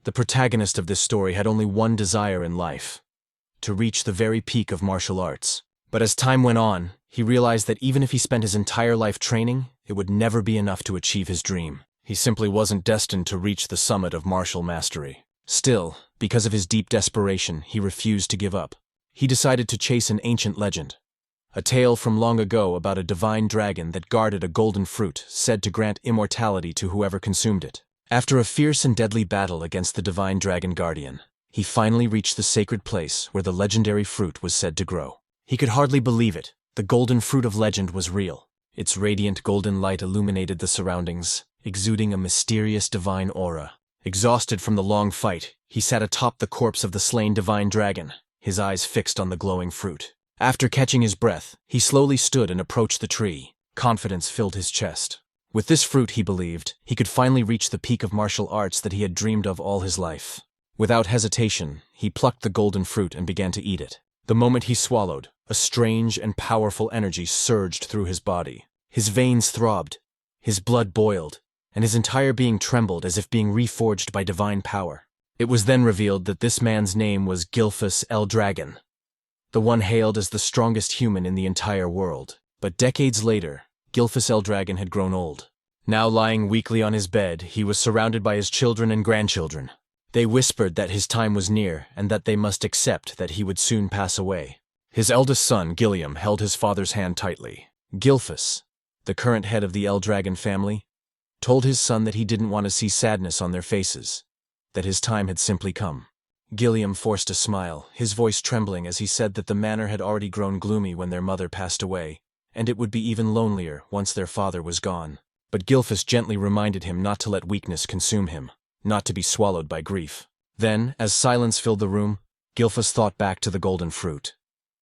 The protagonist of this story had only one desire in life: to reach the very peak of martial arts. But as time went on, he realized that even if he spent his entire life training, it would never be enough to achieve his dream. He simply wasn't destined to reach the summit of martial mastery. Still, because of his deep desperation, he refused to give up. He decided to chase an ancient legend. A tale from long ago about a divine dragon that guarded a golden fruit said to grant immortality to whoever consumed it. After a fierce and deadly battle against the divine dragon guardian, he finally reached the sacred place where the legendary fruit was said to grow. He could hardly believe it. The golden fruit of legend was real. Its radiant golden light illuminated the surroundings, exuding a mysterious divine aura. Exhausted from the long fight, he sat atop the corpse of the slain divine dragon, his eyes fixed on the glowing fruit. After catching his breath, he slowly stood and approached the tree. Confidence filled his chest. With this fruit, he believed, he could finally reach the peak of martial arts that he had dreamed of all his life. Without hesitation, he plucked the golden fruit and began to eat it. The moment he swallowed, a strange and powerful energy surged through his body. His veins throbbed, his blood boiled, and his entire being trembled as if being reforged by divine power. It was then revealed that this man's name was Gilphus L. Dragon, the one hailed as the strongest human in the entire world. But decades later, Gilphus L. Dragon had grown old. Now lying weakly on his bed, he was surrounded by his children and grandchildren. They whispered that his time was near and that they must accept that he would soon pass away. His eldest son, Gilliam, held his father's hand tightly. Gilphus, the current head of the L. Dragon family, told his son that he didn't want to see sadness on their faces, that his time had simply come. Gilliam forced a smile, his voice trembling as he said that the manor had already grown gloomy when their mother passed away, and it would be even lonelier once their father was gone. But Gilphus gently reminded him not to let weakness consume him, not to be swallowed by grief. Then, as silence filled the room, Gilphus thought back to the golden fruit.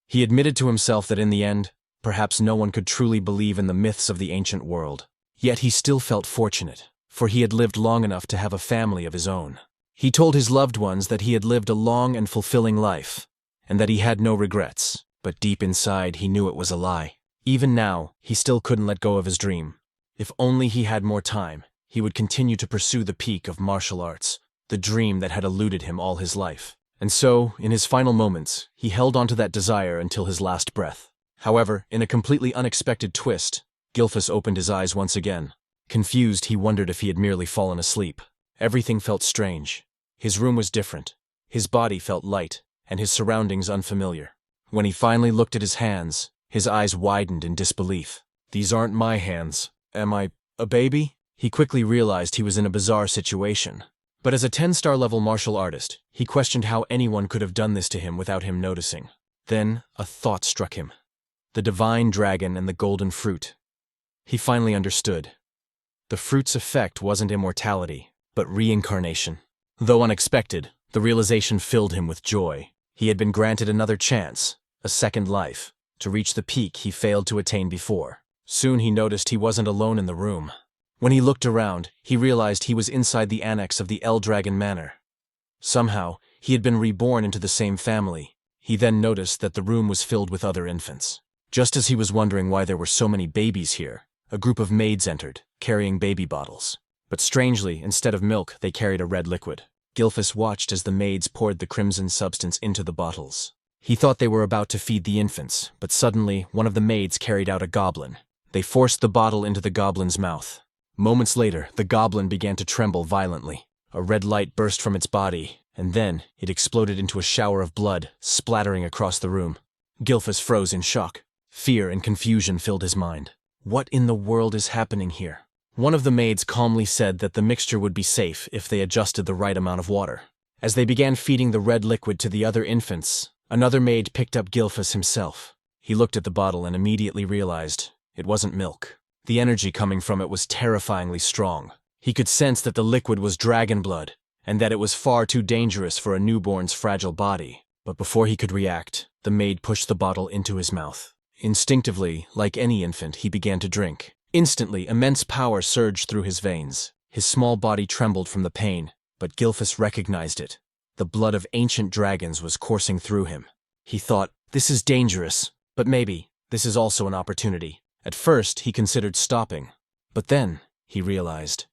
He admitted to himself that in the end, perhaps no one could truly believe in the myths of the ancient world. Yet he still felt fortunate, for he had lived long enough to have a family of his own. He told his loved ones that he had lived a long and fulfilling life, and that he had no regrets, but deep inside he knew it was a lie. Even now, he still couldn't let go of his dream. If only he had more time, he would continue to pursue the peak of martial arts, the dream that had eluded him all his life. And so, in his final moments, he held onto that desire until his last breath. However, in a completely unexpected twist, Gilphus opened his eyes once again. Confused, he wondered if he had merely fallen asleep. Everything felt strange. His room was different. His body felt light, and his surroundings unfamiliar. When he finally looked at his hands, his eyes widened in disbelief. "These aren't my hands. Am I a baby?" He quickly realized he was in a bizarre situation. But as a 10-star level martial artist, he questioned how anyone could have done this to him without him noticing. Then, a thought struck him. The divine dragon and the golden fruit. He finally understood. The fruit's effect wasn't immortality, but reincarnation. Though unexpected, the realization filled him with joy. He had been granted another chance, a second life, to reach the peak he failed to attain before. Soon he noticed he wasn't alone in the room. When he looked around, he realized he was inside the annex of the L Dragon Manor. Somehow, he had been reborn into the same family. He then noticed that the room was filled with other infants. Just as he was wondering why there were so many babies here, a group of maids entered, carrying baby bottles. But strangely, instead of milk, they carried a red liquid. Gilphus watched as the maids poured the crimson substance into the bottles. He thought they were about to feed the infants, but suddenly, one of the maids carried out a goblin. They forced the bottle into the goblin's mouth. Moments later, the goblin began to tremble violently. A red light burst from its body, and then it exploded into a shower of blood, splattering across the room. Gilphus froze in shock. Fear and confusion filled his mind. What in the world is happening here? One of the maids calmly said that the mixture would be safe if they adjusted the right amount of water. As they began feeding the red liquid to the other infants, another maid picked up Gilphus himself. He looked at the bottle and immediately realized it wasn't milk. The energy coming from it was terrifyingly strong. He could sense that the liquid was dragon blood, and that it was far too dangerous for a newborn's fragile body. But before he could react, the maid pushed the bottle into his mouth. Instinctively, like any infant, he began to drink. Instantly, immense power surged through his veins. His small body trembled from the pain, but Gilphus recognized it. The blood of ancient dragons was coursing through him. He thought, "This is dangerous, but maybe this is also an opportunity." At first, he considered stopping, but then he realized,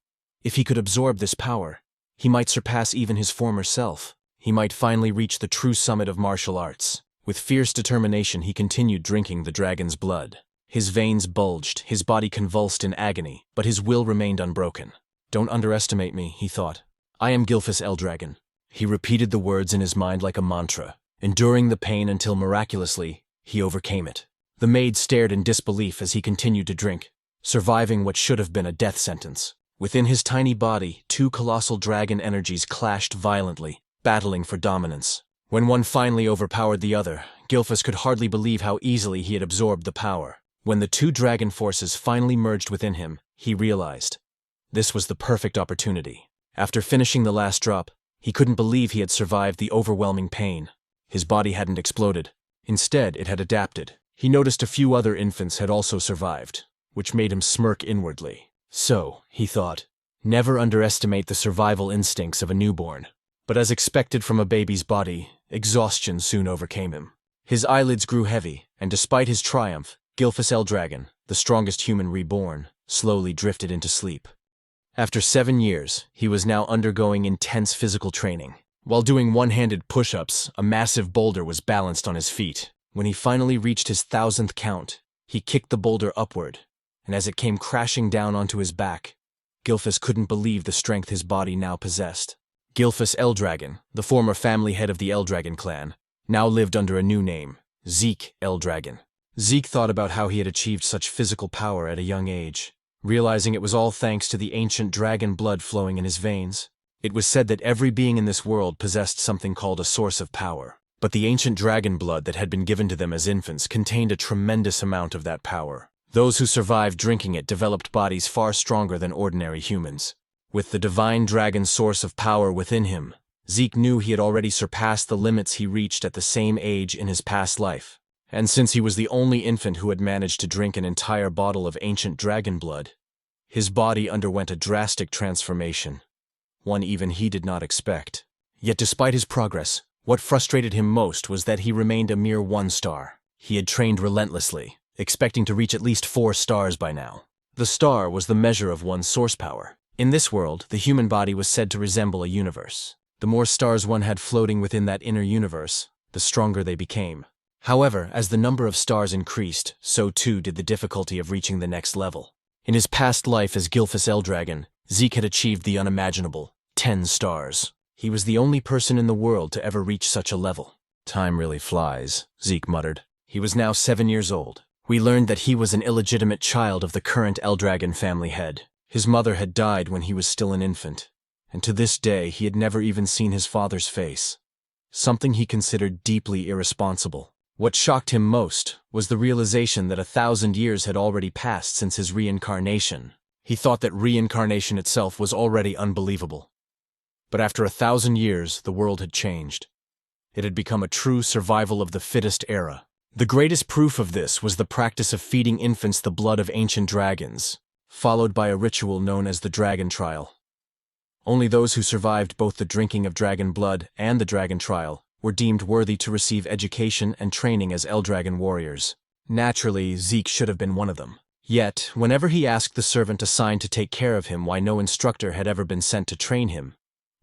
if he could absorb this power, He might surpass even his former self. He might finally reach the true summit of martial arts. With fierce determination, he continued drinking the dragon's blood. His veins bulged, his body convulsed in agony, but his will remained unbroken. "Don't underestimate me," he thought. "I am Gilfus Eldragon." He repeated the words in his mind like a mantra, enduring the pain until miraculously, he overcame it. The maid stared in disbelief as he continued to drink, surviving what should have been a death sentence. Within his tiny body, two colossal dragon energies clashed violently, battling for dominance. When one finally overpowered the other, Gilfus could hardly believe how easily he had absorbed the power. When the two dragon forces finally merged within him, he realized this was the perfect opportunity. After finishing the last drop, he couldn't believe he had survived the overwhelming pain. His body hadn't exploded. Instead, it had adapted. He noticed a few other infants had also survived, which made him smirk inwardly. So, he thought, never underestimate the survival instincts of a newborn. But as expected from a baby's body, exhaustion soon overcame him. His eyelids grew heavy, and despite his triumph, Gilfus Eldragon, the strongest human reborn, slowly drifted into sleep. After 7 years, he was now undergoing intense physical training. While doing one-handed push-ups, a massive boulder was balanced on his feet. When he finally reached his 1000th count, he kicked the boulder upward, and as it came crashing down onto his back, Gilfus couldn't believe the strength his body now possessed. Gilfus Eldragon, the former family head of the Eldragon clan, now lived under a new name, Zeke Eldragon. Zeke thought about how he had achieved such physical power at a young age, realizing it was all thanks to the ancient dragon blood flowing in his veins. It was said that every being in this world possessed something called a source of power, but the ancient dragon blood that had been given to them as infants contained a tremendous amount of that power. Those who survived drinking it developed bodies far stronger than ordinary humans. With the divine dragon source of power within him, Zeke knew he had already surpassed the limits he reached at the same age in his past life. And since he was the only infant who had managed to drink an entire bottle of ancient dragon blood, his body underwent a drastic transformation, one even he did not expect. Yet despite his progress, what frustrated him most was that he remained a mere 1 star. He had trained relentlessly, expecting to reach at least 4 stars by now. The star was the measure of one's source power. In this world, the human body was said to resemble a universe. The more stars one had floating within that inner universe, the stronger they became. However, as the number of stars increased, so too did the difficulty of reaching the next level. In his past life as Gilfus Eldragon, Zeke had achieved the unimaginable, 10 stars. He was the only person in the world to ever reach such a level. "Time really flies," Zeke muttered. He was now 7 years old. We learned that he was an illegitimate child of the current Eldragon family head. His mother had died when he was still an infant, and to this day he had never even seen his father's face, something he considered deeply irresponsible. What shocked him most was the realization that 1,000 years had already passed since his reincarnation. He thought that reincarnation itself was already unbelievable. But after 1,000 years, the world had changed. It had become a true survival of the fittest era. The greatest proof of this was the practice of feeding infants the blood of ancient dragons, followed by a ritual known as the Dragon Trial. Only those who survived both the drinking of dragon blood and the Dragon Trial were deemed worthy to receive education and training as Eldragon warriors. Naturally, Zeke should have been one of them. Yet, whenever he asked the servant assigned to take care of him why no instructor had ever been sent to train him,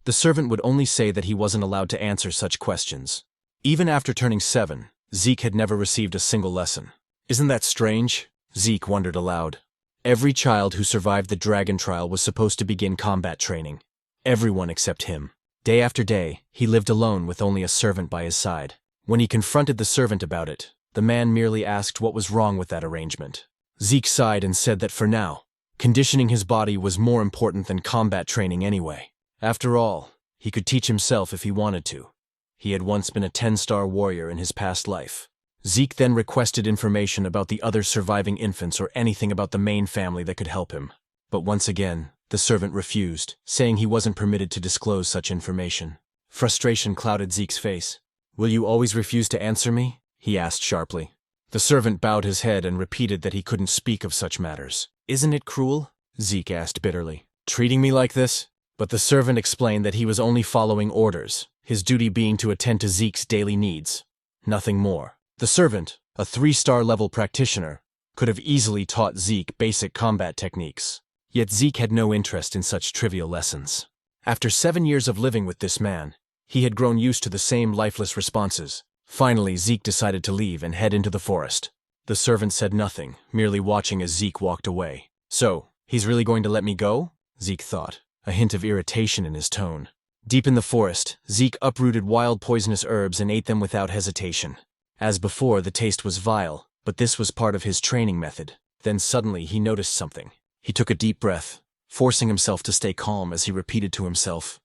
the servant would only say that he wasn't allowed to answer such questions. Even after turning 7, Zeke had never received a single lesson. "Isn't that strange?" Zeke wondered aloud. Every child who survived the Dragon Trial was supposed to begin combat training. Everyone except him. Day after day, he lived alone with only a servant by his side. When he confronted the servant about it, the man merely asked what was wrong with that arrangement. Zeke sighed and said that for now, conditioning his body was more important than combat training anyway. After all, he could teach himself if he wanted to. He had once been a 10-star warrior in his past life. Zeke then requested information about the other surviving infants or anything about the main family that could help him. But once again, the servant refused, saying he wasn't permitted to disclose such information. Frustration clouded Zeke's face. "Will you always refuse to answer me?" he asked sharply. The servant bowed his head and repeated that he couldn't speak of such matters. "Isn't it cruel?" Zeke asked bitterly. "Treating me like this?" But the servant explained that he was only following orders, his duty being to attend to Zeke's daily needs. Nothing more. The servant, a 3-star level practitioner, could have easily taught Zeke basic combat techniques. Yet Zeke had no interest in such trivial lessons. After 7 years of living with this man, he had grown used to the same lifeless responses. Finally, Zeke decided to leave and head into the forest. The servant said nothing, merely watching as Zeke walked away. So, he's really going to let me go? Zeke thought, a hint of irritation in his tone. Deep in the forest, Zeke uprooted wild poisonous herbs and ate them without hesitation. As before, the taste was vile, but this was part of his training method. Then suddenly he noticed something. He took a deep breath, forcing himself to stay calm as he repeated to himself,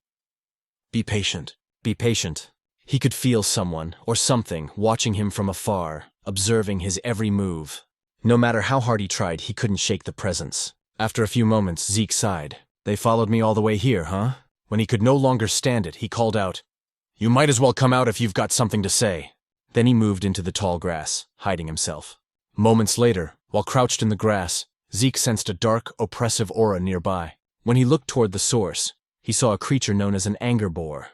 "Be patient, be patient." He could feel someone, or something, watching him from afar, observing his every move. No matter how hard he tried, he couldn't shake the presence. After a few moments, Zeke sighed. "They followed me all the way here, huh?" When he could no longer stand it, he called out, "You might as well come out if you've got something to say." Then he moved into the tall grass, hiding himself. Moments later, while crouched in the grass, Zeke sensed a dark, oppressive aura nearby. When he looked toward the source, he saw a creature known as an anger boar.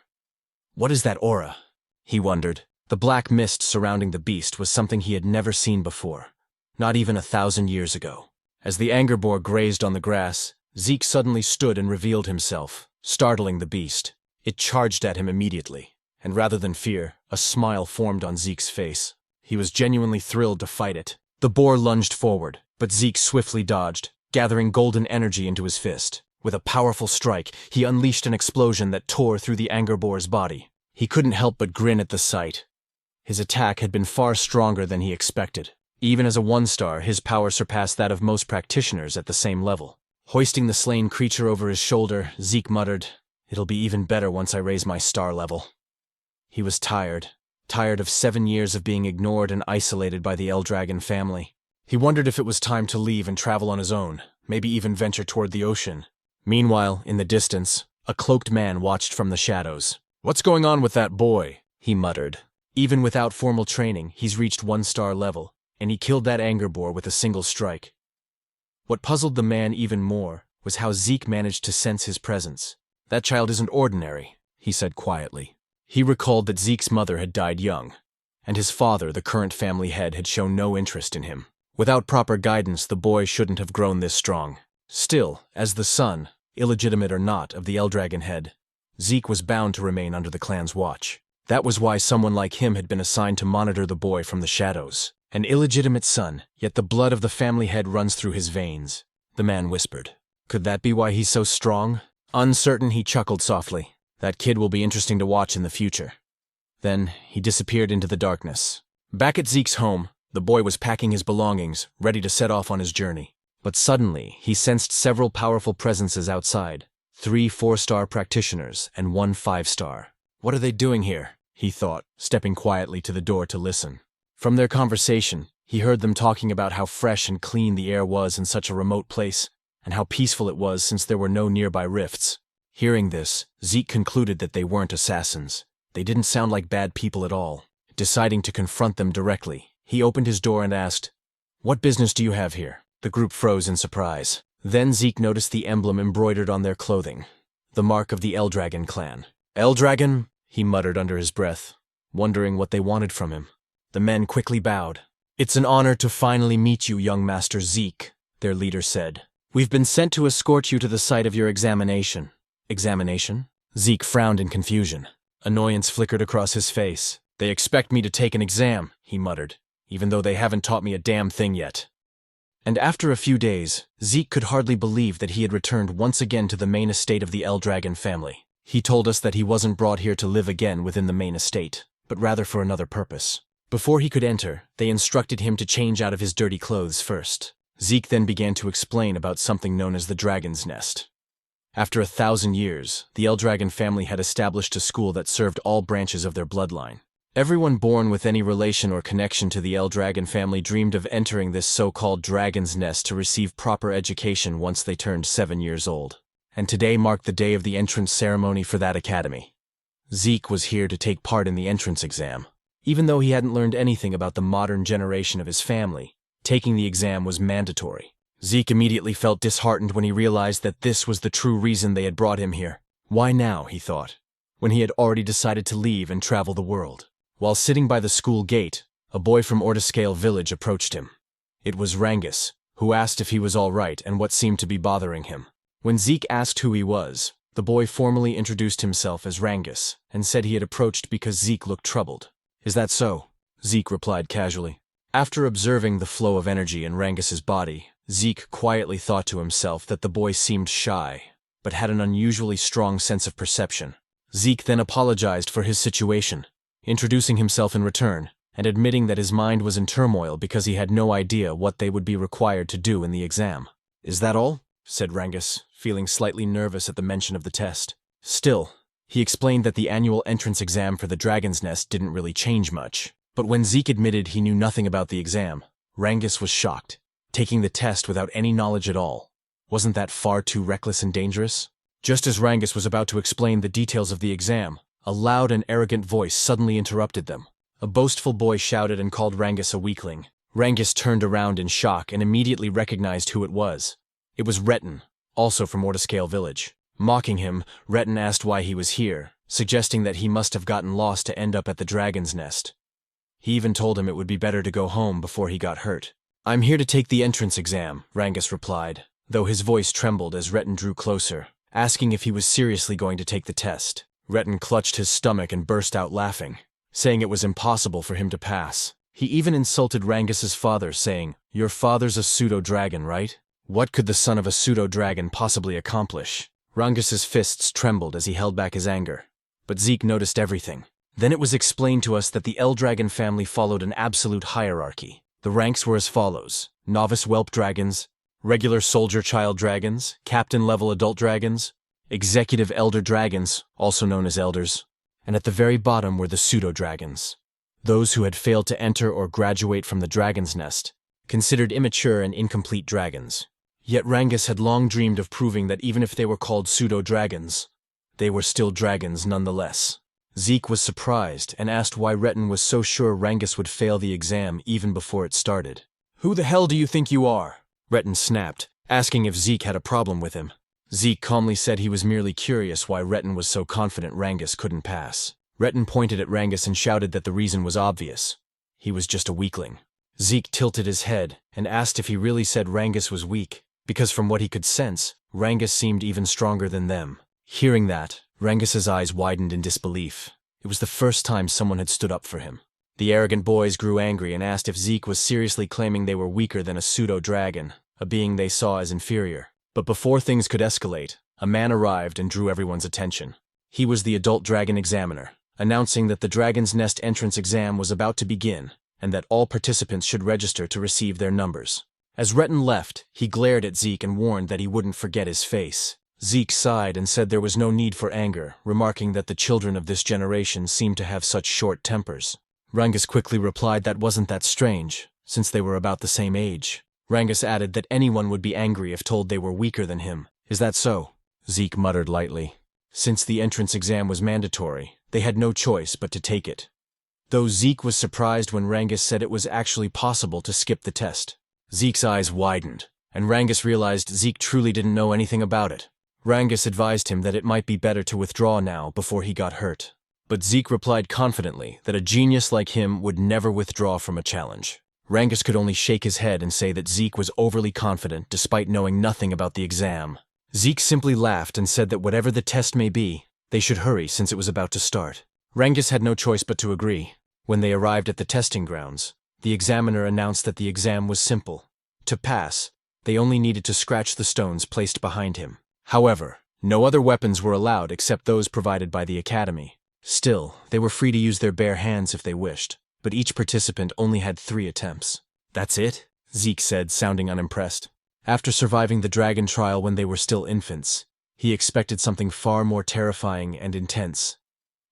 What is that aura? He wondered. The black mist surrounding the beast was something he had never seen before, not even 1,000 years ago. As the anger boar grazed on the grass, Zeke suddenly stood and revealed himself, startling the beast. It charged at him immediately, and rather than fear, a smile formed on Zeke's face. He was genuinely thrilled to fight it. The boar lunged forward, but Zeke swiftly dodged, gathering golden energy into his fist. With a powerful strike, he unleashed an explosion that tore through the anger boar's body. He couldn't help but grin at the sight. His attack had been far stronger than he expected. Even as a 1-star, his power surpassed that of most practitioners at the same level. Hoisting the slain creature over his shoulder, Zeke muttered, "It'll be even better once I raise my star level." He was tired of 7 years of being ignored and isolated by the Eldragon family. He wondered if it was time to leave and travel on his own, maybe even venture toward the ocean. Meanwhile, in the distance, a cloaked man watched from the shadows. "What's going on with that boy?" he muttered. Even without formal training, he's reached 1-star level, and he killed that anger boar with a single strike. What puzzled the man even more was how Zeke managed to sense his presence. "That child isn't ordinary," he said quietly. He recalled that Zeke's mother had died young, and his father, the current family head, had shown no interest in him. Without proper guidance, the boy shouldn't have grown this strong. Still, as the son, illegitimate or not, of the Eldragon head, Zeke was bound to remain under the clan's watch. That was why someone like him had been assigned to monitor the boy from the shadows. An illegitimate son, yet the blood of the family head runs through his veins, the man whispered. Could that be why he's so strong? Uncertain, he chuckled softly. That kid will be interesting to watch in the future. Then he disappeared into the darkness. Back at Zeke's home, the boy was packing his belongings, ready to set off on his journey. But suddenly, he sensed several powerful presences outside. 3 4-star practitioners and 1 5-star. What are they doing here? He thought, stepping quietly to the door to listen. From their conversation, he heard them talking about how fresh and clean the air was in such a remote place, and how peaceful it was since there were no nearby rifts. Hearing this, Zeke concluded that they weren't assassins. They didn't sound like bad people at all. Deciding to confront them directly, he opened his door and asked, "What business do you have here?" The group froze in surprise. Then Zeke noticed the emblem embroidered on their clothing, the mark of the Eldragon clan. "Eldragon?" he muttered under his breath, wondering what they wanted from him. The men quickly bowed. "It's an honor to finally meet you, young Master Zeke," their leader said. "We've been sent to escort you to the site of your examination." "Examination?" Zeke frowned in confusion. Annoyance flickered across his face. "They expect me to take an exam," he muttered, "even though they haven't taught me a damn thing yet." And after a few days, Zeke could hardly believe that he had returned once again to the main estate of the Eldragon family. He told us that he wasn't brought here to live again within the main estate, but rather for another purpose. Before he could enter, they instructed him to change out of his dirty clothes first. Zeke then began to explain about something known as the Dragon's Nest. After 1,000 years, the Eldragon family had established a school that served all branches of their bloodline. Everyone born with any relation or connection to the Eldragon family dreamed of entering this so-called Dragon's Nest to receive proper education once they turned 7 years old. And today marked the day of the entrance ceremony for that academy. Zeke was here to take part in the entrance exam. Even though he hadn't learned anything about the modern generation of his family, taking the exam was mandatory. Zeke immediately felt disheartened when he realized that this was the true reason they had brought him here. Why now, he thought, when he had already decided to leave and travel the world? While sitting by the school gate, a boy from Ortiscale village approached him. It was Rangus, who asked if he was all right and what seemed to be bothering him. When Zeke asked who he was, The boy formally introduced himself as Rangus and said he had approached because Zeke looked troubled. "Is that so?" Zeke replied casually. After observing the flow of energy in Rangus's body, Zeke quietly thought to himself that the boy seemed shy, but had an unusually strong sense of perception. Zeke then apologized for his situation, introducing himself in return, and admitting that his mind was in turmoil because he had no idea what they would be required to do in the exam. "Is that all?" said Rangus, feeling slightly nervous at the mention of the test. Still, he explained that the annual entrance exam for the Dragon's Nest didn't really change much. But when Zeke admitted he knew nothing about the exam, Rangus was shocked. Taking the test without any knowledge at all. Wasn't that far too reckless and dangerous? Just as Rangus was about to explain the details of the exam, a loud and arrogant voice suddenly interrupted them. A boastful boy shouted and called Rangus a weakling. Rangus turned around in shock and immediately recognized who it was. It was Retin, also from Ortiscale Village. Mocking him, Retin asked why he was here, suggesting that he must have gotten lost to end up at the Dragon's Nest. He even told him it would be better to go home before he got hurt. "I'm here to take the entrance exam," Rangus replied, though his voice trembled as Retin drew closer, asking if he was seriously going to take the test. Retin clutched his stomach and burst out laughing, saying it was impossible for him to pass. He even insulted Rangus's father, saying, "Your father's a pseudo-dragon, right? What could the son of a pseudo-dragon possibly accomplish?" Rangus's fists trembled as he held back his anger. But Zeke noticed everything. Then it was explained to us that the L-Dragon family followed an absolute hierarchy. The ranks were as follows: novice whelp dragons, regular soldier child dragons, captain-level adult dragons, executive elder dragons, also known as elders, and at the very bottom were the pseudo-dragons. Those who had failed to enter or graduate from the Dragon's Nest, considered immature and incomplete dragons. Yet Rangus had long dreamed of proving that even if they were called pseudo-dragons, they were still dragons nonetheless. Zeke was surprised and asked why Retin was so sure Rangus would fail the exam even before it started. "Who the hell do you think you are?" Retin snapped, asking if Zeke had a problem with him. Zeke calmly said he was merely curious why Retin was so confident Rangus couldn't pass. Retin pointed at Rangus and shouted that the reason was obvious. He was just a weakling. Zeke tilted his head and asked if he really said Rangus was weak, because from what he could sense, Rangus seemed even stronger than them. Hearing that, Rangus's eyes widened in disbelief. It was the first time someone had stood up for him. The arrogant boys grew angry and asked if Zeke was seriously claiming they were weaker than a pseudo-dragon, a being they saw as inferior. But before things could escalate, a man arrived and drew everyone's attention. He was the adult dragon examiner, announcing that the Dragon's Nest entrance exam was about to begin, and that all participants should register to receive their numbers. As Retin left, he glared at Zeke and warned that he wouldn't forget his face. Zeke sighed and said there was no need for anger, remarking that the children of this generation seemed to have such short tempers. Rangus quickly replied that wasn't that strange, since they were about the same age. Rangus added that anyone would be angry if told they were weaker than him. "Is that so?" Zeke muttered lightly. Since the entrance exam was mandatory, they had no choice but to take it. Though Zeke was surprised when Rangus said it was actually possible to skip the test. Zeke's eyes widened, and Rangus realized Zeke truly didn't know anything about it. Rangus advised him that it might be better to withdraw now before he got hurt. But Zeke replied confidently that a genius like him would never withdraw from a challenge. Rangus could only shake his head and say that Zeke was overly confident despite knowing nothing about the exam. Zeke simply laughed and said that whatever the test may be, they should hurry since it was about to start. Rangus had no choice but to agree. When they arrived at the testing grounds, the examiner announced that the exam was simple. To pass, they only needed to scratch the stones placed behind him. However, no other weapons were allowed except those provided by the academy. Still, they were free to use their bare hands if they wished, but each participant only had 3 attempts. "That's it?" Zeke said, sounding unimpressed. After surviving the dragon trial when they were still infants, he expected something far more terrifying and intense.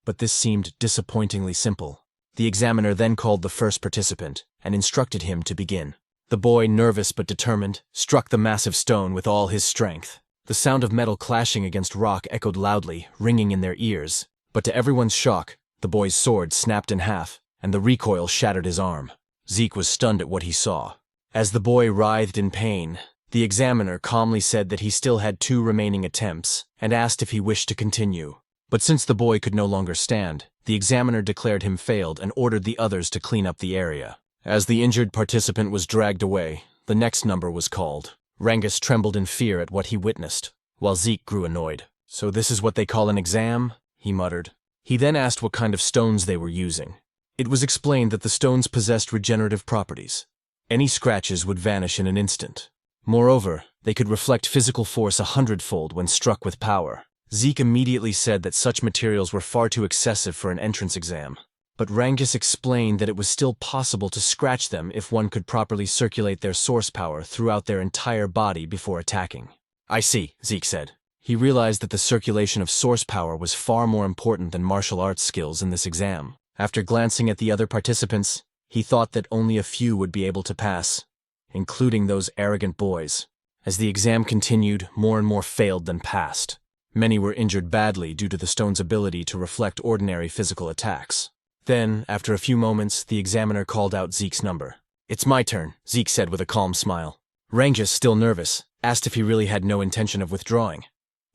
But this seemed disappointingly simple. The examiner then called the first participant and instructed him to begin. The boy, nervous but determined, struck the massive stone with all his strength. The sound of metal clashing against rock echoed loudly, ringing in their ears. But to everyone's shock, the boy's sword snapped in half, and the recoil shattered his arm. Zeke was stunned at what he saw. As the boy writhed in pain, the examiner calmly said that he still had 2 remaining attempts, and asked if he wished to continue. But since the boy could no longer stand, the examiner declared him failed and ordered the others to clean up the area. As the injured participant was dragged away, the next number was called. Rangus trembled in fear at what he witnessed, while Zeke grew annoyed. "So this is what they call an exam?" he muttered. He then asked what kind of stones they were using. It was explained that the stones possessed regenerative properties. Any scratches would vanish in an instant. Moreover, they could reflect physical force 100-fold when struck with power. Zeke immediately said that such materials were far too excessive for an entrance exam. But Rangus explained that it was still possible to scratch them if one could properly circulate their source power throughout their entire body before attacking. "I see," Zeke said. He realized that the circulation of source power was far more important than martial arts skills in this exam. After glancing at the other participants, he thought that only a few would be able to pass, including those arrogant boys. As the exam continued, more and more failed than passed. Many were injured badly due to the stone's ability to reflect ordinary physical attacks. Then, after a few moments, the examiner called out Zeke's number. "It's my turn," Zeke said with a calm smile. Rangus, still nervous, asked if he really had no intention of withdrawing.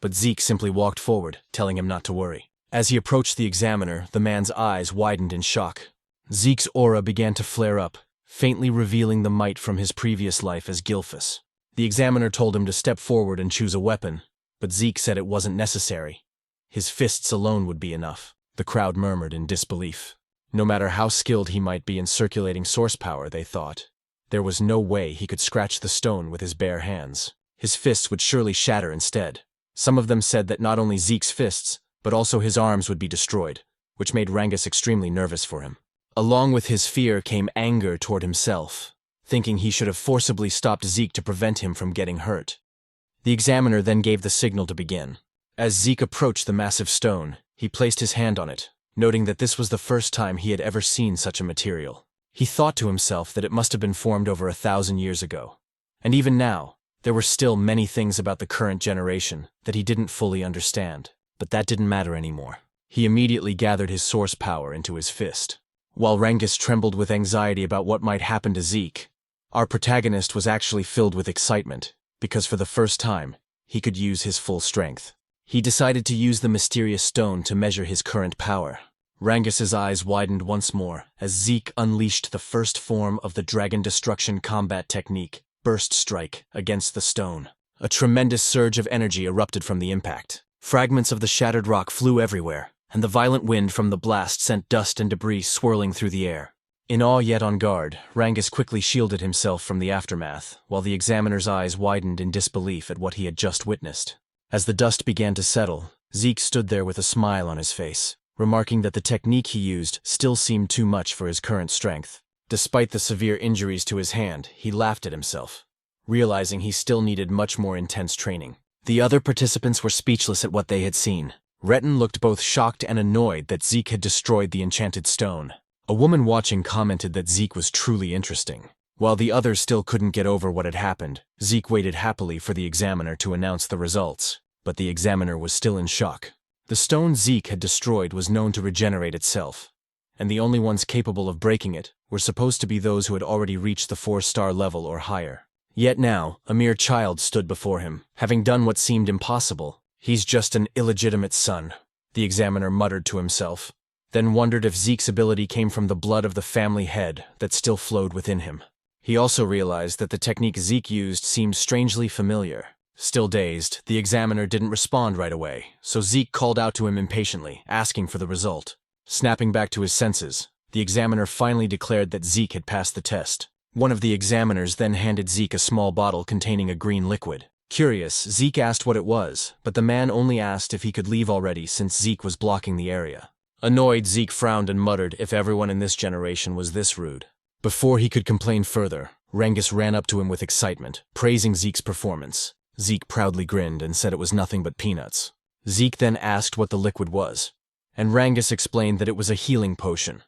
But Zeke simply walked forward, telling him not to worry. As he approached the examiner, the man's eyes widened in shock. Zeke's aura began to flare up, faintly revealing the might from his previous life as Gilphus. The examiner told him to step forward and choose a weapon, but Zeke said it wasn't necessary. His fists alone would be enough. The crowd murmured in disbelief. No matter how skilled he might be in circulating source power, they thought, there was no way he could scratch the stone with his bare hands. His fists would surely shatter instead. Some of them said that not only Zeke's fists, but also his arms would be destroyed, which made Rangus extremely nervous for him. Along with his fear came anger toward himself, thinking he should have forcibly stopped Zeke to prevent him from getting hurt. The examiner then gave the signal to begin. As Zeke approached the massive stone, he placed his hand on it, noting that this was the first time he had ever seen such a material. He thought to himself that it must have been formed over 1,000 years ago. And even now, there were still many things about the current generation that he didn't fully understand. But that didn't matter anymore. He immediately gathered his source power into his fist. While Rangus trembled with anxiety about what might happen to Zeke, our protagonist was actually filled with excitement, because for the first time, he could use his full strength. He decided to use the mysterious stone to measure his current power. Rangus's eyes widened once more as Zeke unleashed the first form of the Dragon Destruction combat technique, Burst Strike, against the stone. A tremendous surge of energy erupted from the impact. Fragments of the shattered rock flew everywhere, and the violent wind from the blast sent dust and debris swirling through the air. In awe yet on guard, Rangus quickly shielded himself from the aftermath, while the examiner's eyes widened in disbelief at what he had just witnessed. As the dust began to settle, Zeke stood there with a smile on his face, remarking that the technique he used still seemed too much for his current strength. Despite the severe injuries to his hand, he laughed at himself, realizing he still needed much more intense training. The other participants were speechless at what they had seen. Retin looked both shocked and annoyed that Zeke had destroyed the enchanted stone. A woman watching commented that Zeke was truly interesting. While the others still couldn't get over what had happened, Zeke waited happily for the examiner to announce the results. But the examiner was still in shock. The stone Zeke had destroyed was known to regenerate itself, and the only ones capable of breaking it were supposed to be those who had already reached the 4-star level or higher. Yet now, a mere child stood before him, having done what seemed impossible. "He's just an illegitimate son," the examiner muttered to himself, then wondered if Zeke's ability came from the blood of the family head that still flowed within him. He also realized that the technique Zeke used seemed strangely familiar. Still dazed, the examiner didn't respond right away, so Zeke called out to him impatiently, asking for the result. Snapping back to his senses, the examiner finally declared that Zeke had passed the test. One of the examiners then handed Zeke a small bottle containing a green liquid. Curious, Zeke asked what it was, but the man only asked if he could leave already since Zeke was blocking the area. Annoyed, Zeke frowned and muttered if everyone in this generation was this rude. Before he could complain further, Rangus ran up to him with excitement, praising Zeke's performance. Zeke proudly grinned and said it was nothing but peanuts. Zeke then asked what the liquid was, and Rangus explained that it was a healing potion,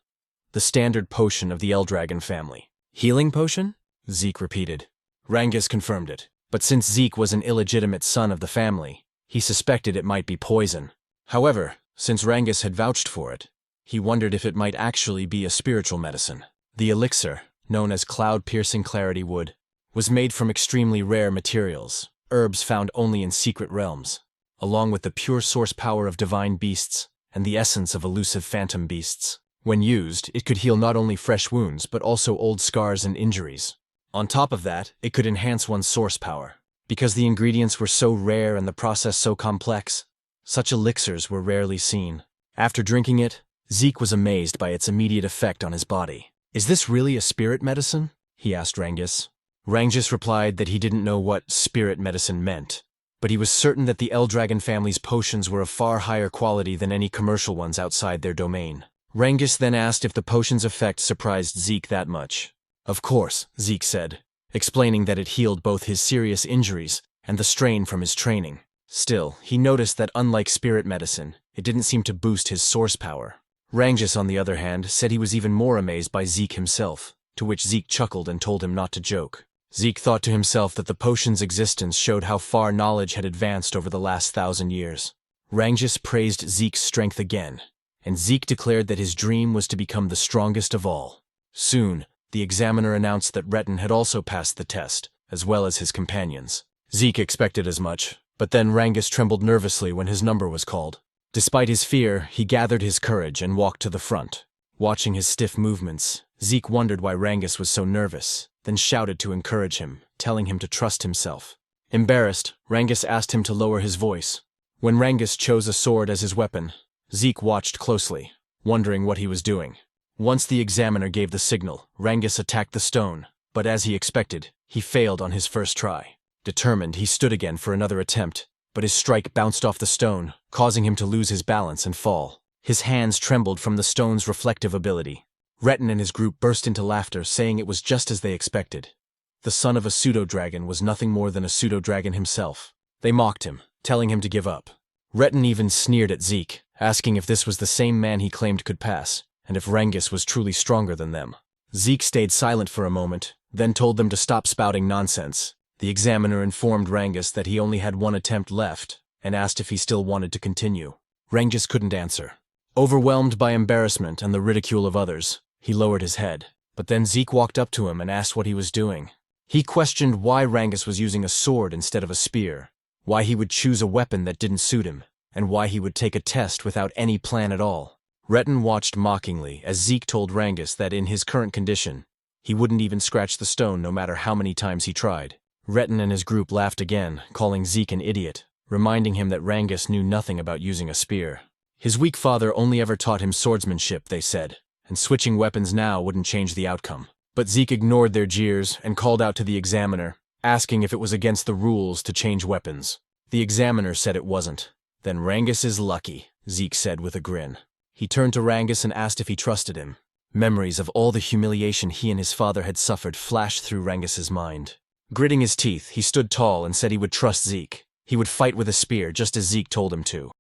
the standard potion of the Eldragon family. "Healing potion?" Zeke repeated. Rangus confirmed it, but since Zeke was an illegitimate son of the family, he suspected it might be poison. However, since Rangus had vouched for it, he wondered if it might actually be a spiritual medicine. The elixir, known as Cloud-Piercing Clarity Wood, was made from extremely rare materials, herbs found only in secret realms, along with the pure source power of divine beasts and the essence of elusive phantom beasts. When used, it could heal not only fresh wounds but also old scars and injuries. On top of that, it could enhance one's source power. Because the ingredients were so rare and the process so complex, Such elixirs were rarely seen. After drinking it, Zeke was amazed by its immediate effect on his body. "Is this really a spirit medicine?" he asked Rangus. Rangus replied that he didn't know what spirit medicine meant, but he was certain that the Eldragon family's potions were of far higher quality than any commercial ones outside their domain. Rangus then asked if the potion's effect surprised Zeke that much. "Of course," Zeke said, explaining that it healed both his serious injuries and the strain from his training. Still, he noticed that unlike spirit medicine, it didn't seem to boost his source power. Rangus, on the other hand, said he was even more amazed by Zeke himself, to which Zeke chuckled and told him not to joke. Zeke thought to himself that the potion's existence showed how far knowledge had advanced over the last 1,000 years. Rangus praised Zeke's strength again, and Zeke declared that his dream was to become the strongest of all. Soon, the examiner announced that Retin had also passed the test, as well as his companions. Zeke expected as much, but then Rangus trembled nervously when his number was called. Despite his fear, he gathered his courage and walked to the front. Watching his stiff movements, Zeke wondered why Rangus was so nervous, then shouted to encourage him, telling him to trust himself. Embarrassed, Rangus asked him to lower his voice. When Rangus chose a sword as his weapon, Zeke watched closely, wondering what he was doing. Once the examiner gave the signal, Rangus attacked the stone, but as he expected, he failed on his first try. Determined, he stood again for another attempt, but his strike bounced off the stone, causing him to lose his balance and fall. His hands trembled from the stone's reflective ability. Retin and his group burst into laughter, saying it was just as they expected. The son of a pseudo-dragon was nothing more than a pseudo-dragon himself. They mocked him, telling him to give up. Retin even sneered at Zeke, asking if this was the same man he claimed could pass, and if Rangus was truly stronger than them. Zeke stayed silent for a moment, then told them to stop spouting nonsense. The examiner informed Rangus that he only had one attempt left, and asked if he still wanted to continue. Rangus couldn't answer. Overwhelmed by embarrassment and the ridicule of others, he lowered his head. But then Zeke walked up to him and asked what he was doing. He questioned why Rangus was using a sword instead of a spear, why he would choose a weapon that didn't suit him, and why he would take a test without any plan at all. Retin watched mockingly as Zeke told Rangus that in his current condition, he wouldn't even scratch the stone no matter how many times he tried. Retin and his group laughed again, calling Zeke an idiot, reminding him that Rangus knew nothing about using a spear. His weak father only ever taught him swordsmanship, they said, and switching weapons now wouldn't change the outcome. But Zeke ignored their jeers and called out to the examiner, asking if it was against the rules to change weapons. The examiner said it wasn't. "Then Rangus is lucky," Zeke said with a grin. He turned to Rangus and asked if he trusted him. Memories of all the humiliation he and his father had suffered flashed through Rangus's mind. Gritting his teeth, he stood tall and said he would trust Zeke. He would fight with a spear just as Zeke told him to.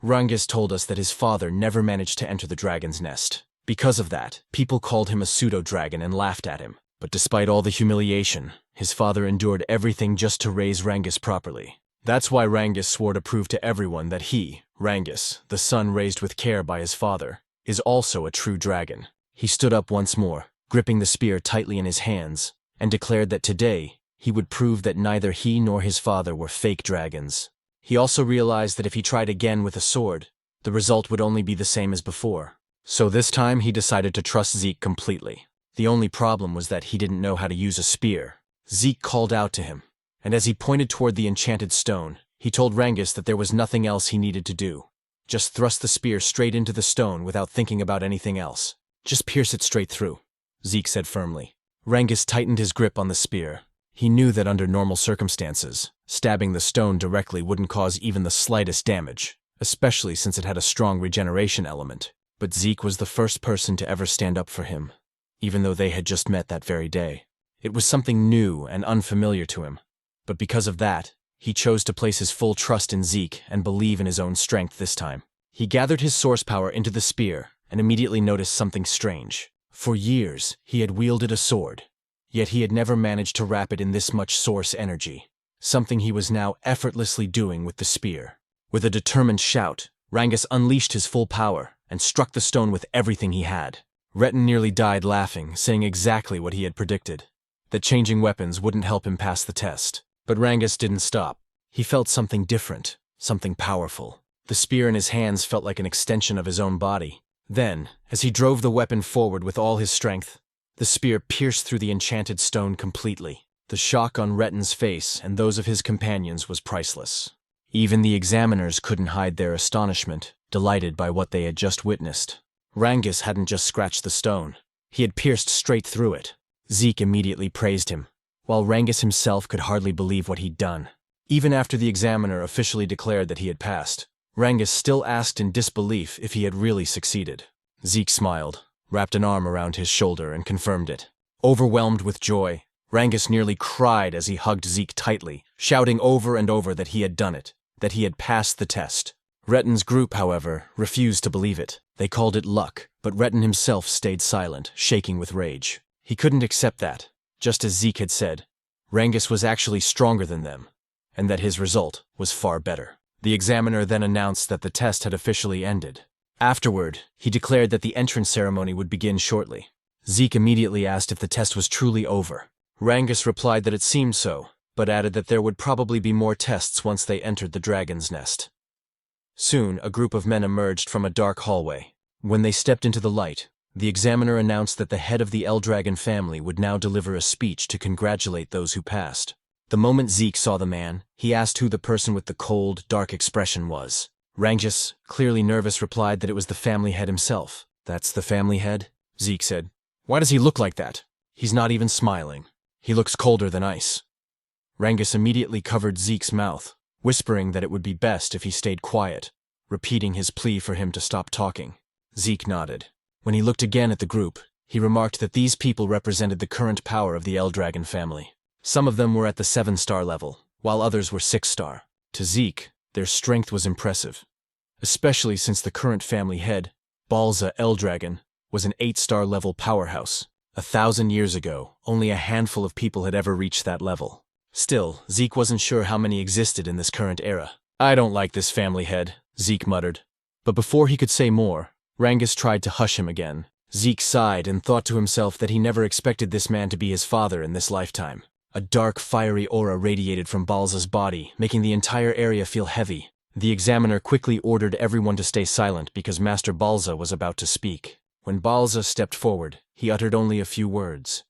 Rangus told us that his father never managed to enter the dragon's nest. Because of that, people called him a pseudo-dragon and laughed at him. But despite all the humiliation, his father endured everything just to raise Rangus properly. That's why Rangus swore to prove to everyone that he, Rangus, the son raised with care by his father, is also a true dragon. He stood up once more, gripping the spear tightly in his hands, and declared that today, he would prove that neither he nor his father were fake dragons. He also realized that if he tried again with a sword, the result would only be the same as before. So this time he decided to trust Zeke completely. The only problem was that he didn't know how to use a spear. Zeke called out to him, and as he pointed toward the enchanted stone, he told Rangus that there was nothing else he needed to do. Just thrust the spear straight into the stone without thinking about anything else. "Just pierce it straight through," Zeke said firmly. Rangus tightened his grip on the spear. He knew that under normal circumstances, stabbing the stone directly wouldn't cause even the slightest damage, especially since it had a strong regeneration element. But Zeke was the first person to ever stand up for him, even though they had just met that very day. It was something new and unfamiliar to him, but because of that, he chose to place his full trust in Zeke and believe in his own strength this time. He gathered his source power into the spear and immediately noticed something strange. For years, he had wielded a sword, yet he had never managed to wrap it in this much source energy, something he was now effortlessly doing with the spear. With a determined shout, Rangus unleashed his full power and struck the stone with everything he had. Retin nearly died laughing, saying exactly what he had predicted, that changing weapons wouldn't help him pass the test. But Rangus didn't stop. He felt something different, something powerful. The spear in his hands felt like an extension of his own body. Then, as he drove the weapon forward with all his strength, the spear pierced through the enchanted stone completely. The shock on Retin's face and those of his companions was priceless. Even the examiners couldn't hide their astonishment, delighted by what they had just witnessed. Rangus hadn't just scratched the stone. He had pierced straight through it. Zeke immediately praised him, while Rangus himself could hardly believe what he'd done. Even after the examiner officially declared that he had passed, Rangus still asked in disbelief if he had really succeeded. Zeke smiled, wrapped an arm around his shoulder, and confirmed it. Overwhelmed with joy, Rangus nearly cried as he hugged Zeke tightly, shouting over and over that he had done it, that he had passed the test. Retten's group, however, refused to believe it. They called it luck, but Retten himself stayed silent, shaking with rage. He couldn't accept that. Just as Zeke had said, Rangus was actually stronger than them, and that his result was far better. The examiner then announced that the test had officially ended. Afterward, he declared that the entrance ceremony would begin shortly. Zeke immediately asked if the test was truly over. Rangus replied that it seemed so, but added that there would probably be more tests once they entered the dragon's nest. Soon, a group of men emerged from a dark hallway. When they stepped into the light, the examiner announced that the head of the Eldragon family would now deliver a speech to congratulate those who passed. The moment Zeke saw the man, he asked who the person with the cold, dark expression was. Rangus, clearly nervous, replied that it was the family head himself. "That's the family head?" Zeke said. "Why does he look like that? He's not even smiling. He looks colder than ice." Rangus immediately covered Zeke's mouth, whispering that it would be best if he stayed quiet, repeating his plea for him to stop talking. Zeke nodded. When he looked again at the group, he remarked that these people represented the current power of the Eldragon family. Some of them were at the 7-star level, while others were 6-star. To Zeke, their strength was impressive, especially since the current family head, Balza Eldragon, was an 8-star level powerhouse. 1,000 years ago, only a handful of people had ever reached that level. Still, Zeke wasn't sure how many existed in this current era. "I don't like this family head," Zeke muttered. But before he could say more, Rangus tried to hush him again. Zeke sighed and thought to himself that he never expected this man to be his father in this lifetime. A dark, fiery aura radiated from Balza's body, making the entire area feel heavy. The examiner quickly ordered everyone to stay silent because Master Balza was about to speak. When Balza stepped forward, he uttered only a few words.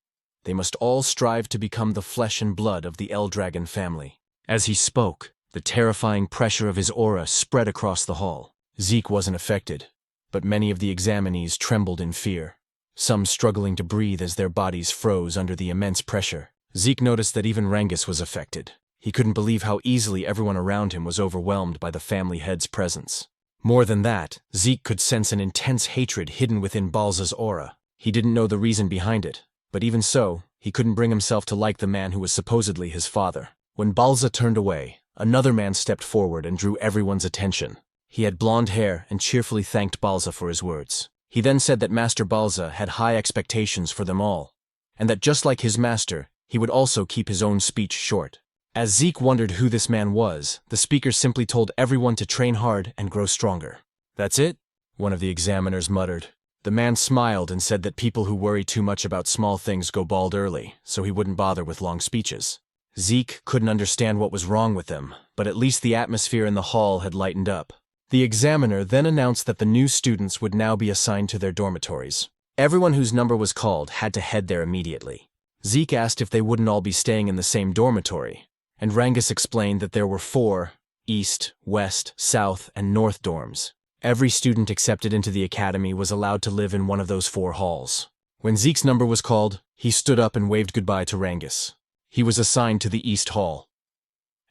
They must all strive to become the flesh and blood of the Eldragon family. As he spoke, the terrifying pressure of his aura spread across the hall. Zeke wasn't affected, but many of the examinees trembled in fear, some struggling to breathe as their bodies froze under the immense pressure. Zeke noticed that even Rangus was affected. He couldn't believe how easily everyone around him was overwhelmed by the family head's presence. More than that, Zeke could sense an intense hatred hidden within Balza's aura. He didn't know the reason behind it, but even so, he couldn't bring himself to like the man who was supposedly his father. When Balza turned away, another man stepped forward and drew everyone's attention. He had blonde hair and cheerfully thanked Balza for his words. He then said that Master Balza had high expectations for them all, and that just like his master, he would also keep his own speech short. As Zeke wondered who this man was, the speaker simply told everyone to train hard and grow stronger. "That's it?" one of the examiners muttered. The man smiled and said that people who worry too much about small things go bald early, so he wouldn't bother with long speeches. Zeke couldn't understand what was wrong with them, but at least the atmosphere in the hall had lightened up. The examiner then announced that the new students would now be assigned to their dormitories. Everyone whose number was called had to head there immediately. Zeke asked if they wouldn't all be staying in the same dormitory, and Rangus explained that there were 4 East, West, South, and North dorms. Every student accepted into the academy was allowed to live in one of those 4 halls. When Zeke's number was called, he stood up and waved goodbye to Rangus. He was assigned to the East Hall.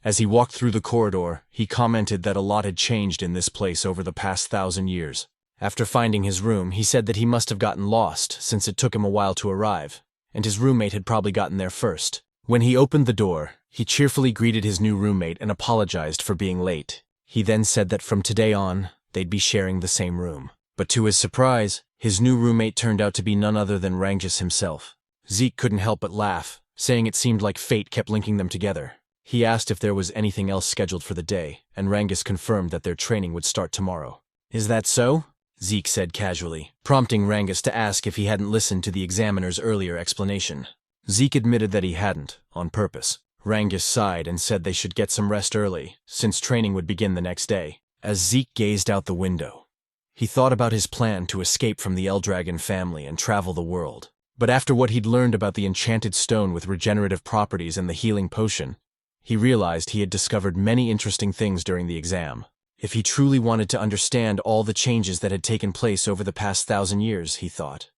As he walked through the corridor, he commented that a lot had changed in this place over the past 1,000 years. After finding his room, he said that he must have gotten lost since it took him a while to arrive, and his roommate had probably gotten there first. When he opened the door, he cheerfully greeted his new roommate and apologized for being late. He then said that from today on, they'd be sharing the same room. But to his surprise, his new roommate turned out to be none other than Rangus himself. Zeke couldn't help but laugh, saying it seemed like fate kept linking them together. He asked if there was anything else scheduled for the day, and Rangus confirmed that their training would start tomorrow. "Is that so?" Zeke said casually, prompting Rangus to ask if he hadn't listened to the examiner's earlier explanation. Zeke admitted that he hadn't, on purpose. Rangus sighed and said they should get some rest early, since training would begin the next day. As Zeke gazed out the window, he thought about his plan to escape from the Eldragon family and travel the world. But after what he'd learned about the enchanted stone with regenerative properties and the healing potion, He realized he had discovered many interesting things during the exam. If he truly wanted to understand all the changes that had taken place over the past 1,000 years, he thought,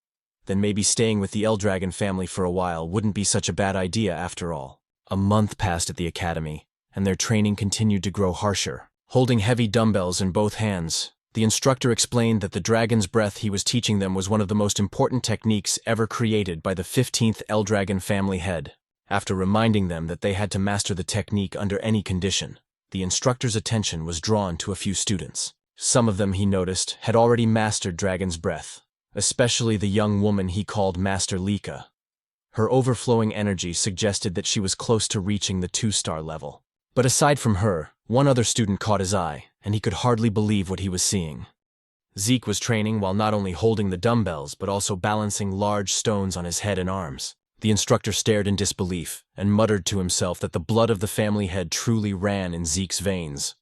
then maybe staying with the Eldragon family for a while wouldn't be such a bad idea after all. A month passed at the academy, and their training continued to grow harsher. Holding heavy dumbbells in both hands, the instructor explained that the dragon's breath he was teaching them was one of the most important techniques ever created by the 15th Eldragon family head. After reminding them that they had to master the technique under any condition, the instructor's attention was drawn to a few students. Some of them, he noticed, had already mastered dragon's breath, especially the young woman he called Master Lika. Her overflowing energy suggested that she was close to reaching the 2-star level. But aside from her, one other student caught his eye, and he could hardly believe what he was seeing. Zeke was training while not only holding the dumbbells but also balancing large stones on his head and arms. The instructor stared in disbelief and muttered to himself that the blood of the family head truly ran in Zeke's veins.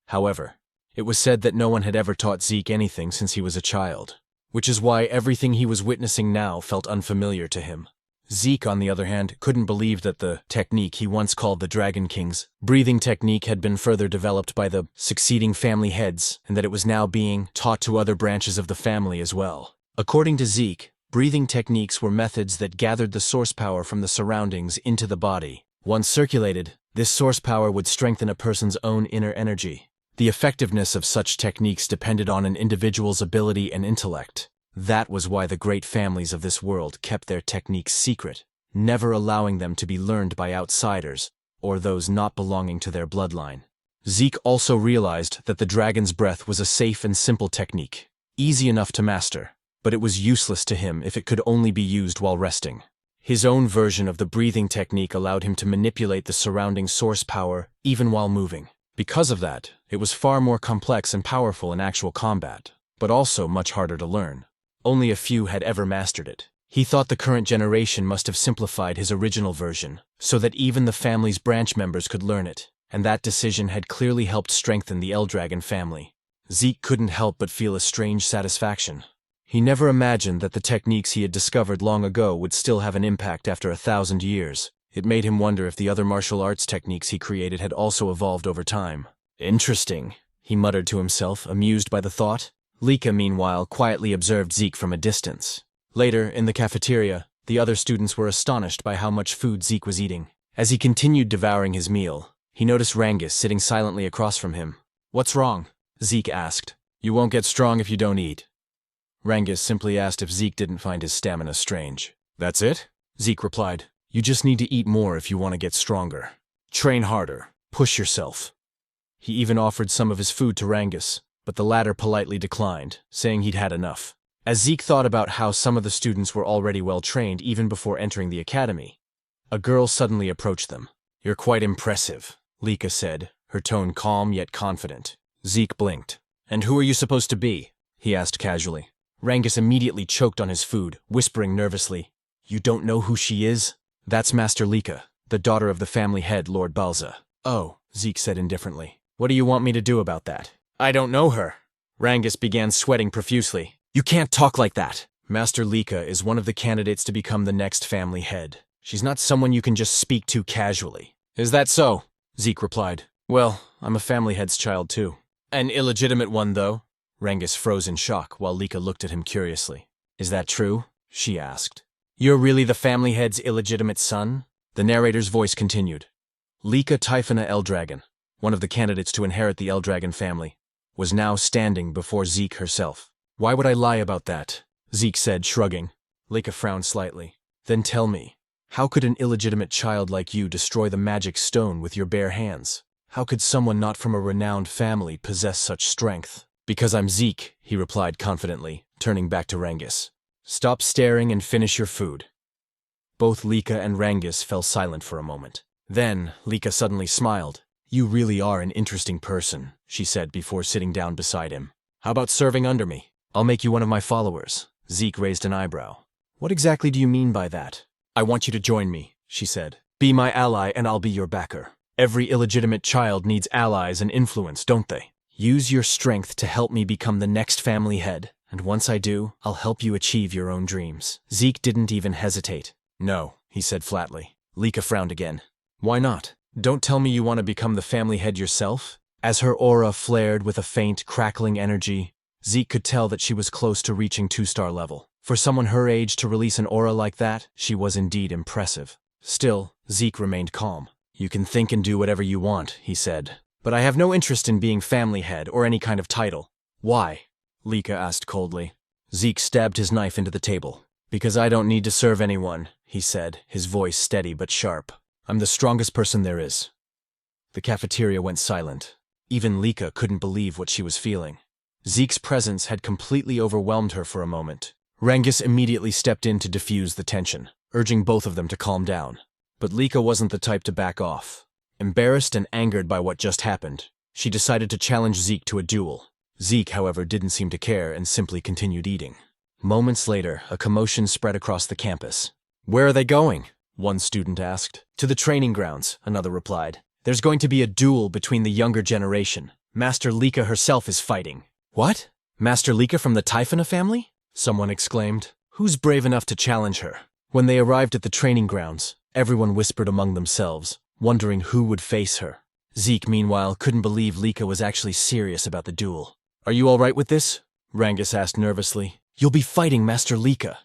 However, it was said that no one had ever taught Zeke anything since he was a child, which is why everything he was witnessing now felt unfamiliar to him. Zeke, on the other hand, couldn't believe that the technique he once called the Dragon King's breathing technique had been further developed by the succeeding family heads, and that it was now being taught to other branches of the family as well. According to Zeke, breathing techniques were methods that gathered the source power from the surroundings into the body. Once circulated, this source power would strengthen a person's own inner energy. The effectiveness of such techniques depended on an individual's ability and intellect. That was why the great families of this world kept their techniques secret, never allowing them to be learned by outsiders or those not belonging to their bloodline. Zeke also realized that the dragon's breath was a safe and simple technique, easy enough to master, but it was useless to him if it could only be used while resting. His own version of the breathing technique allowed him to manipulate the surrounding source power even while moving. Because of that, it was far more complex and powerful in actual combat, but also much harder to learn. Only a few had ever mastered it. He thought the current generation must have simplified his original version, so that even the family's branch members could learn it, and that decision had clearly helped strengthen the Eldragon family. Zeke couldn't help but feel a strange satisfaction. He never imagined that the techniques he had discovered long ago would still have an impact after 1,000 years. It made him wonder if the other martial arts techniques he created had also evolved over time. Interesting, he muttered to himself, amused by the thought. Lika, meanwhile, quietly observed Zeke from a distance. Later, in the cafeteria, the other students were astonished by how much food Zeke was eating. As he continued devouring his meal, he noticed Rangus sitting silently across from him. "What's wrong?" Zeke asked. "You won't get strong if you don't eat." Rangus simply asked if Zeke didn't find his stamina strange. "That's it?" Zeke replied. "You just need to eat more if you want to get stronger. Train harder. Push yourself." He even offered some of his food to Rangus, but the latter politely declined, saying he'd had enough. As Zeke thought about how some of the students were already well trained even before entering the academy, a girl suddenly approached them. "You're quite impressive," Lika said, her tone calm yet confident. Zeke blinked. "And who are you supposed to be?" he asked casually. Rangus immediately choked on his food, whispering nervously, "You don't know who she is? That's Master Lika, the daughter of the family head, Lord Balza." "Oh," Zeke said indifferently. "What do you want me to do about that?" "I don't know her." Rangus began sweating profusely. "You can't talk like that. Master Lika is one of the candidates to become the next family head. She's not someone you can just speak to casually." "Is that so?" Zeke replied. "Well, I'm a family head's child too." "An illegitimate one, though?" Rangus froze in shock while Lika looked at him curiously. "Is that true?" she asked. "You're really the family head's illegitimate son?" The narrator's voice continued. Lika Typhona Eldragon, one of the candidates to inherit the Eldragon family, was now standing before Zeke herself. "Why would I lie about that?" Zeke said, shrugging. Lika frowned slightly. "Then tell me, how could an illegitimate child like you destroy the magic stone with your bare hands? How could someone not from a renowned family possess such strength?" "Because I'm Zeke," he replied confidently, turning back to Rangus. "Stop staring and finish your food." Both Lika and Rangus fell silent for a moment. Then, Lika suddenly smiled. "You really are an interesting person," she said before sitting down beside him. "How about serving under me? I'll make you one of my followers." Zeke raised an eyebrow. "What exactly do you mean by that?" "I want you to join me," she said. "Be my ally and I'll be your backer. Every illegitimate child needs allies and influence, don't they? Use your strength to help me become the next family head, and once I do, I'll help you achieve your own dreams." Zeke didn't even hesitate. "No," he said flatly. Lika frowned again. "Why not?" Don't tell me you want to become the family head yourself? As her aura flared with a faint, crackling energy, Zeke could tell that she was close to reaching 2-star level. For someone her age to release an aura like that, she was indeed impressive. Still, Zeke remained calm. You can think and do whatever you want, he said. But I have no interest in being family head or any kind of title. Why? Lika asked coldly. Zeke stabbed his knife into the table. Because I don't need to serve anyone, he said, his voice steady but sharp. I'm the strongest person there is. The cafeteria went silent. Even Lika couldn't believe what she was feeling. Zeke's presence had completely overwhelmed her for a moment. Rangus immediately stepped in to diffuse the tension, urging both of them to calm down. But Lika wasn't the type to back off. Embarrassed and angered by what just happened, she decided to challenge Zeke to a duel. Zeke, however, didn't seem to care and simply continued eating. Moments later, a commotion spread across the campus. Where are they going? One student asked. To the training grounds, another replied. There's going to be a duel between the younger generation. Master Lika herself is fighting. What? Master Lika from the Typhona family? Someone exclaimed. Who's brave enough to challenge her? When they arrived at the training grounds, everyone whispered among themselves, wondering who would face her. Zeke, meanwhile, couldn't believe Lika was actually serious about the duel. Are you all right with this? Rangus asked nervously. You'll be fighting Master Lika.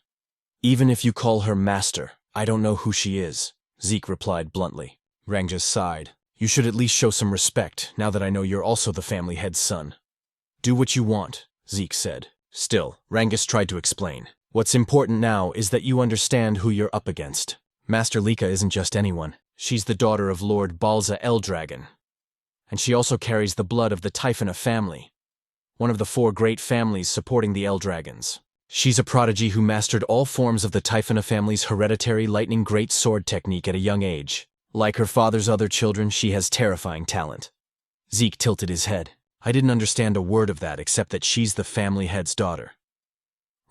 Even if you call her master, I don't know who she is, Zeke replied bluntly. Rangus sighed. You should at least show some respect, now that I know you're also the family head's son. Do what you want, Zeke said. Still, Rangus tried to explain. What's important now is that you understand who you're up against. Master Lika isn't just anyone. She's the daughter of Lord Balza Eldragon. And she also carries the blood of the Typhona family, one of the 4 great families supporting the Eldragons. She's a prodigy who mastered all forms of the Typhona family's hereditary lightning great sword technique at a young age. Like her father's other children, she has terrifying talent. Zeke tilted his head. I didn't understand a word of that except that she's the family head's daughter.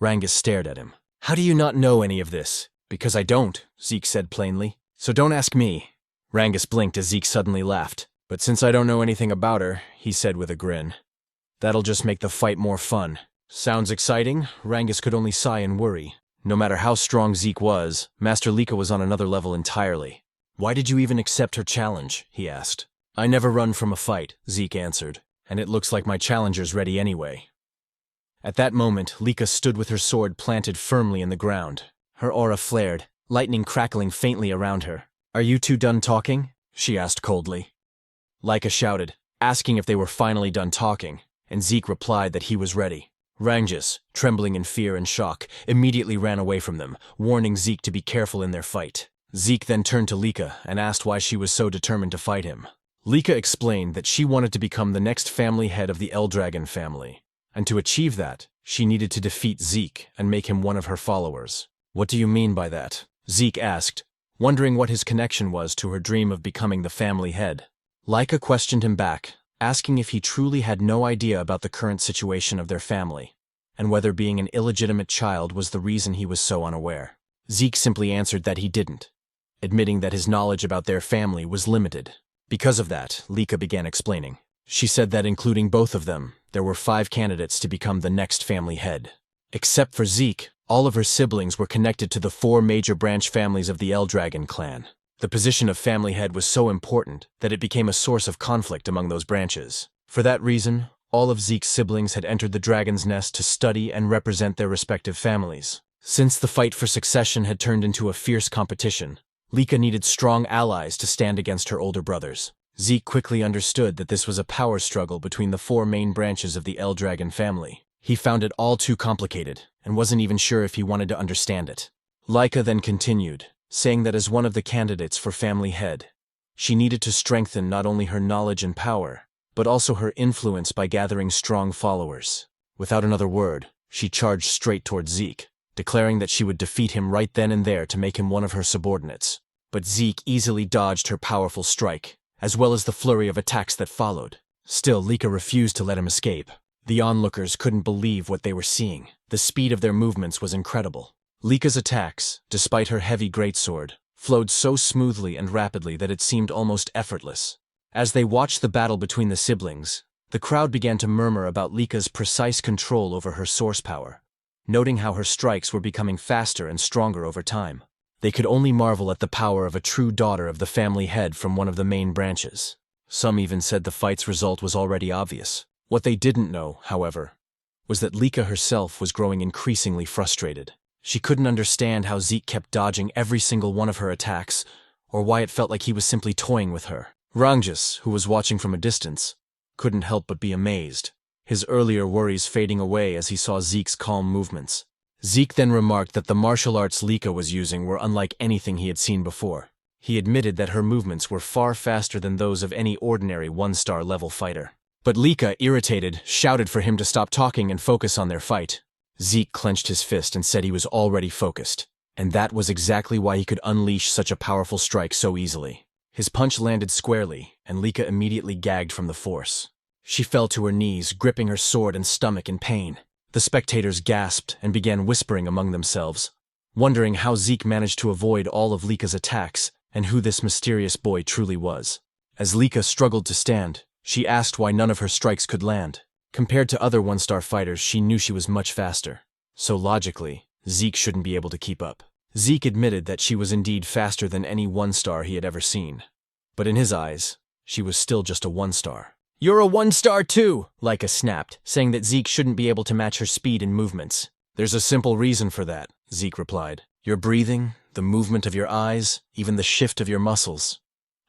Rangus stared at him. How do you not know any of this? Because I don't, Zeke said plainly. So don't ask me. Rangus blinked as Zeke suddenly laughed. But since I don't know anything about her, he said with a grin. That'll just make the fight more fun. Sounds exciting? Rangus could only sigh in worry. No matter how strong Zeke was, Master Lika was on another level entirely. Why did you even accept her challenge? He asked. I never run from a fight, Zeke answered. And it looks like my challenger's ready anyway. At that moment, Lika stood with her sword planted firmly in the ground. Her aura flared, lightning crackling faintly around her. Are you two done talking? She asked coldly. Lika shouted, asking if they were finally done talking, and Zeke replied that he was ready. Rangus, trembling in fear and shock, immediately ran away from them, warning Zeke to be careful in their fight. Zeke then turned to Lika and asked why she was so determined to fight him. Lika explained that she wanted to become the next family head of the Eldragon family, and to achieve that, she needed to defeat Zeke and make him one of her followers. What do you mean by that? Zeke asked, wondering what his connection was to her dream of becoming the family head. Lika questioned him back, asking if he truly had no idea about the current situation of their family, and whether being an illegitimate child was the reason he was so unaware. Zeke simply answered that he didn't, admitting that his knowledge about their family was limited. Because of that, Lika began explaining. She said that including both of them, there were 5 candidates to become the next family head. Except for Zeke, all of her siblings were connected to the 4 major branch families of the Eldragon clan. The position of family head was so important that it became a source of conflict among those branches. For that reason, all of Zeke's siblings had entered the Dragon's Nest to study and represent their respective families. Since the fight for succession had turned into a fierce competition, Lika needed strong allies to stand against her older brothers. Zeke quickly understood that this was a power struggle between the 4 main branches of the Eldragon family. He found it all too complicated, and wasn't even sure if he wanted to understand it. Lika then continued, saying that as one of the candidates for family head, she needed to strengthen not only her knowledge and power, but also her influence by gathering strong followers. Without another word, she charged straight towards Zeke, declaring that she would defeat him right then and there to make him one of her subordinates. But Zeke easily dodged her powerful strike, as well as the flurry of attacks that followed. Still, Lika refused to let him escape. The onlookers couldn't believe what they were seeing. The speed of their movements was incredible. Lika's attacks, despite her heavy greatsword, flowed so smoothly and rapidly that it seemed almost effortless. As they watched the battle between the siblings, the crowd began to murmur about Lika's precise control over her source power, noting how her strikes were becoming faster and stronger over time. They could only marvel at the power of a true daughter of the family head from one of the main branches. Some even said the fight's result was already obvious. What they didn't know, however, was that Lika herself was growing increasingly frustrated. She couldn't understand how Zeke kept dodging every single one of her attacks, or why it felt like he was simply toying with her. Rangjus, who was watching from a distance, couldn't help but be amazed, his earlier worries fading away as he saw Zeke's calm movements. Zeke then remarked that the martial arts Lika was using were unlike anything he had seen before. He admitted that her movements were far faster than those of any ordinary one-star level fighter. But Lika, irritated, shouted for him to stop talking and focus on their fight. Zeke clenched his fist and said he was already focused, and that was exactly why he could unleash such a powerful strike so easily. His punch landed squarely, and Lika immediately gagged from the force. She fell to her knees, gripping her sword and stomach in pain. The spectators gasped and began whispering among themselves, wondering how Zeke managed to avoid all of Lika's attacks and who this mysterious boy truly was. As Lika struggled to stand, she asked why none of her strikes could land. Compared to other one-star fighters, she knew she was much faster. So logically, Zeke shouldn't be able to keep up. Zeke admitted that she was indeed faster than any one-star he had ever seen. But in his eyes, she was still just a one-star. "You're a one-star too," Lika snapped, saying that Zeke shouldn't be able to match her speed and movements. "There's a simple reason for that," Zeke replied. "Your breathing, the movement of your eyes, even the shift of your muscles.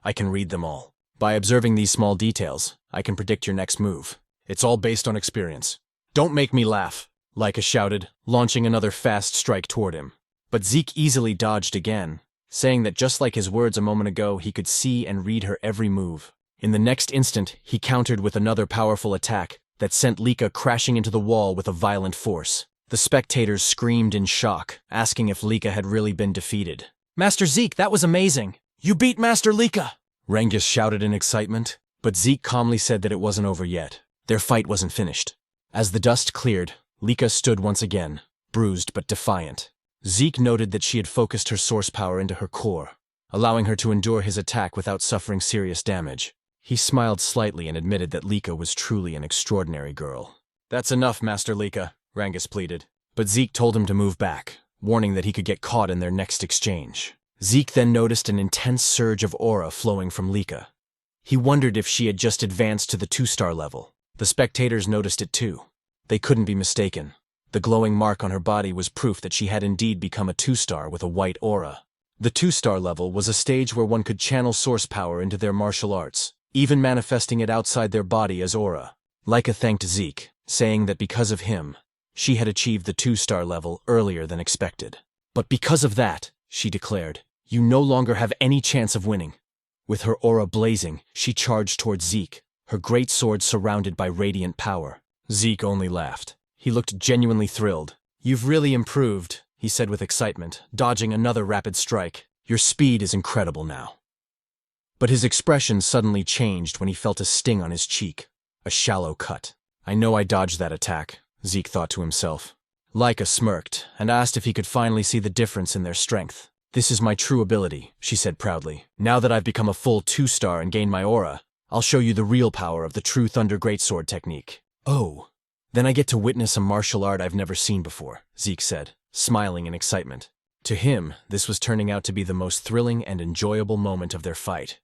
I can read them all. By observing these small details, I can predict your next move. It's all based on experience." "Don't make me laugh," Lika shouted, launching another fast strike toward him. But Zeke easily dodged again, saying that just like his words a moment ago, he could see and read her every move. In the next instant, he countered with another powerful attack that sent Lika crashing into the wall with a violent force. The spectators screamed in shock, asking if Lika had really been defeated. "Master Zeke, that was amazing! You beat Master Lika!" Rangjus shouted in excitement, but Zeke calmly said that it wasn't over yet. Their fight wasn't finished. As the dust cleared, Lika stood once again, bruised but defiant. Zeke noted that she had focused her source power into her core, allowing her to endure his attack without suffering serious damage. He smiled slightly and admitted that Lika was truly an extraordinary girl. "That's enough, Master Lika," Rangjus pleaded. But Zeke told him to move back, warning that he could get caught in their next exchange. Zeke then noticed an intense surge of aura flowing from Lika. He wondered if she had just advanced to the 2-star level. The spectators noticed it too. They couldn't be mistaken. The glowing mark on her body was proof that she had indeed become a 2-star with a white aura. The 2-star level was a stage where one could channel source power into their martial arts, even manifesting it outside their body as aura. Lika thanked Zeke, saying that because of him, she had achieved the 2-star level earlier than expected. "But because of that," she declared, "you no longer have any chance of winning." With her aura blazing, she charged towards Zeke, her great sword surrounded by radiant power. Zeke only laughed. He looked genuinely thrilled. "You've really improved," he said with excitement, dodging another rapid strike. "Your speed is incredible now." But his expression suddenly changed when he felt a sting on his cheek, a shallow cut. "I know I dodged that attack," Zeke thought to himself. Lika smirked and asked if he could finally see the difference in their strength. "This is my true ability," she said proudly. "Now that I've become a full 2-star and gained my aura, I'll show you the real power of the true Thunder Greatsword technique." "Oh, then I get to witness a martial art I've never seen before," Zeke said, smiling in excitement. To him, this was turning out to be the most thrilling and enjoyable moment of their fight.